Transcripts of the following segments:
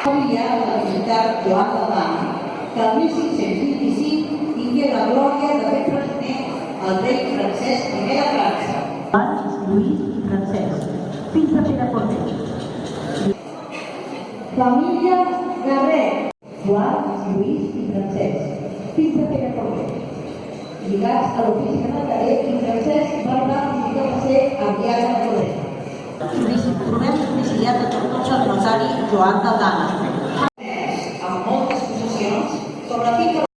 Família de la militar Joan Dalmà, que el 1525 tingué la glòria de fer presoner el rei Francesc I de França. Lluís i Francesc, fills de Pere Cornet. Família Garret, Joan, Lluís i Francesc, fills de Pere Cornet. Lligats a l'ofici de notarer i Francesc va arribar a ser enviat a Cornet. Trobem domiciliat a Tortosa el notari Joan Dalmà. Amb moltes possessions sobre la finca.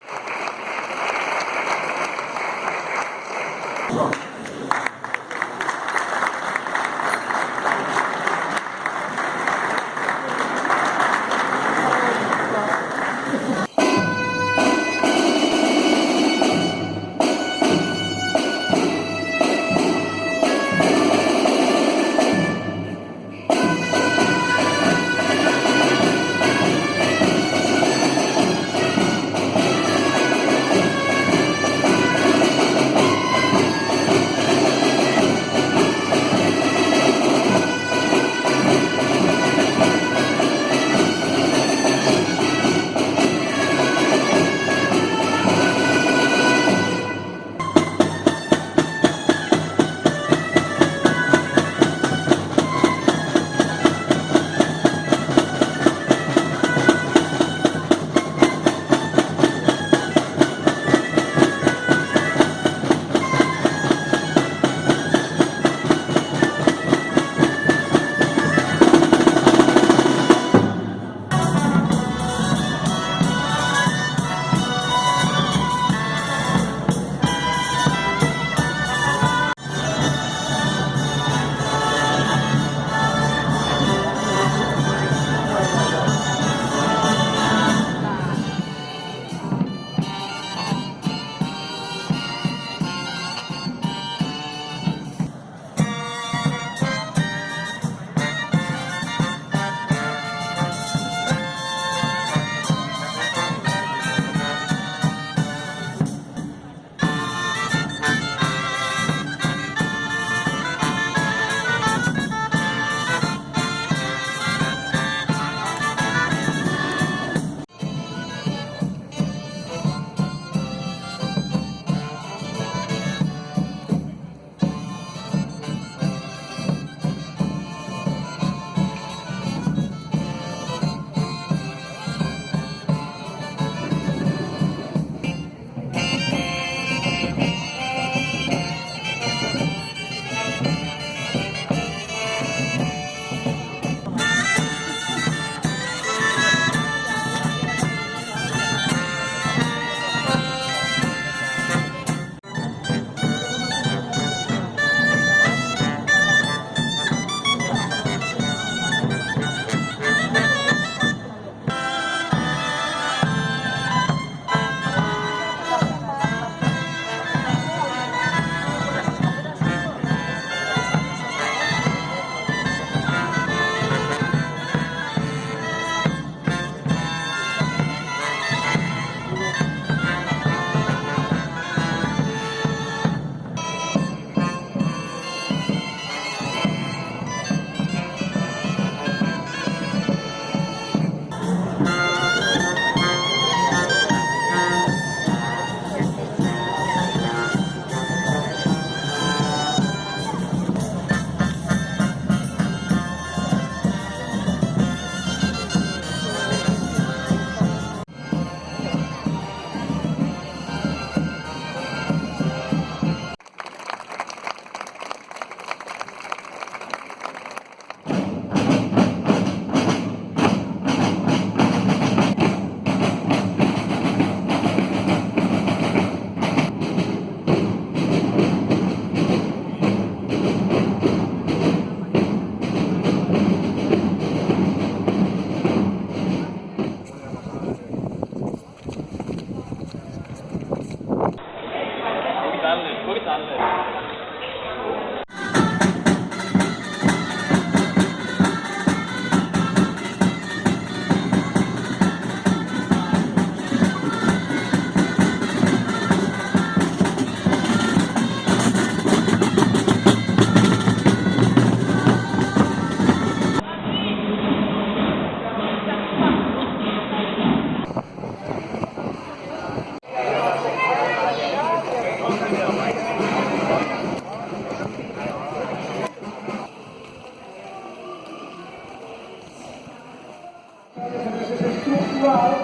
Portugal,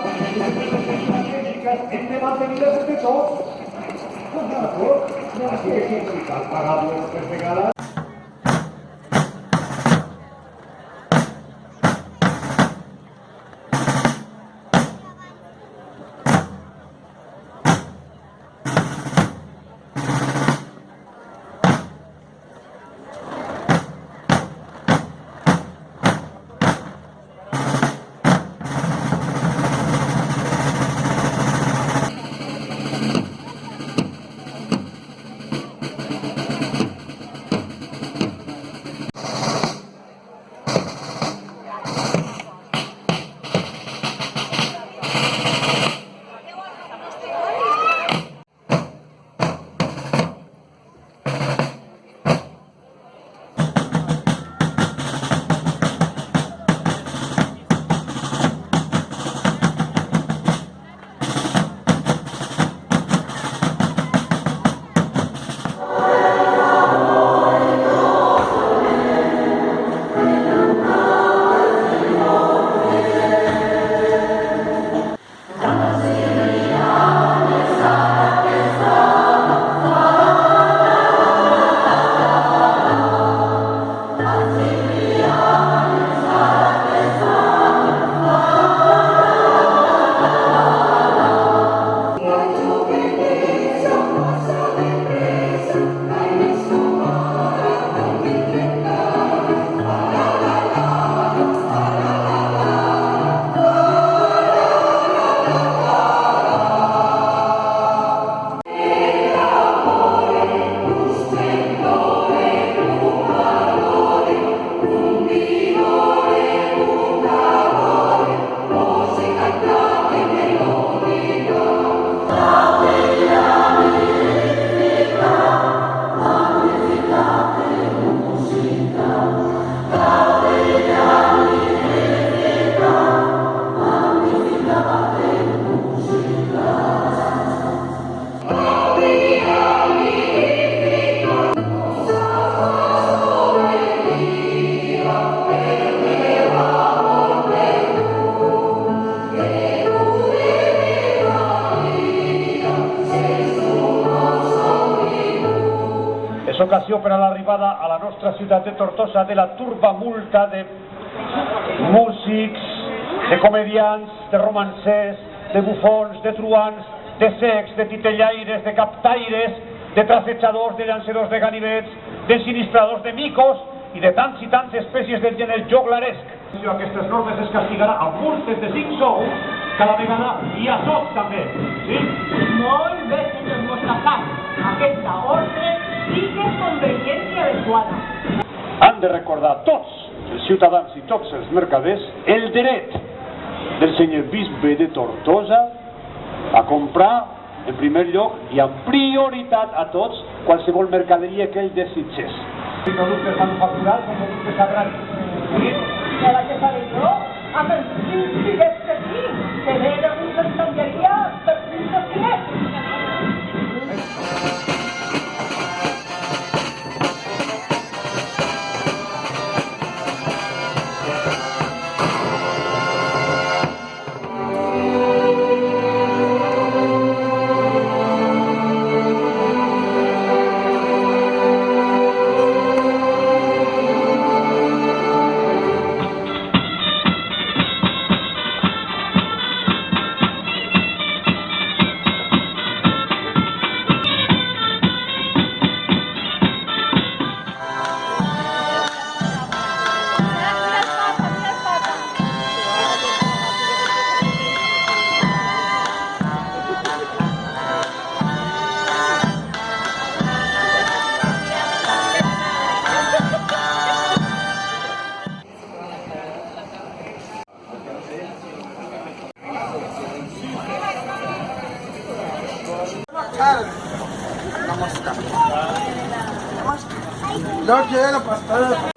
estratégicas entre mantenidas entre tots. Así es que cal pagar les vegades. És ocasió per a l'arribada a la nostra ciutat de Tortosa de la turbamulta de músics, de comedians, de romancers, de bufons, de truans, de cecs, de titellaires, de captaires, de trassetjadors, de llançadors de ganivets, d'ensinistradors de micos i de tants i tants espècies del gènere joglaresc. Aquestes normes es castigarà amb multes de 5 sous cada vegada i a sot també. Sí? Molt bé, senyor Mostafà. Aquesta ordre sí que és conveniència adequada. Han de recordar tots els ciutadans i tots els mercaders el dret del senyor bisbe de Tortosa a comprar en primer lloc i amb prioritat a tots qualsevol mercaderia que ell desitgés. Els productes manufacturats són productes sagrats. Sí? De la que faré jo, amb els príncipes que tinc, que ve una estanteria per príncipes. No quiero pasar.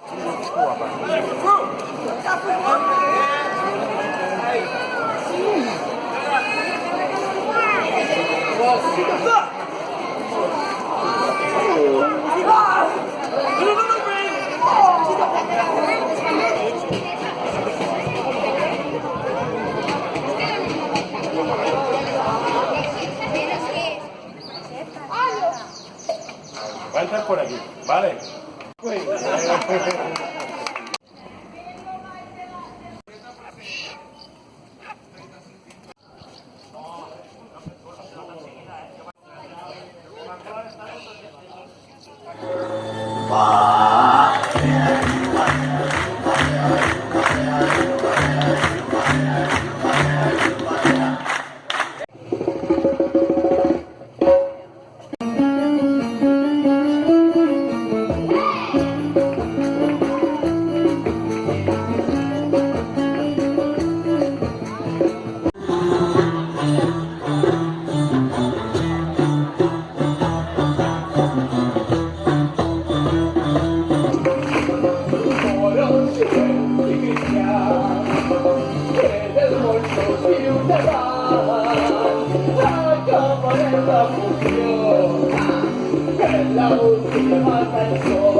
por aquí, ¿vale? La última canción.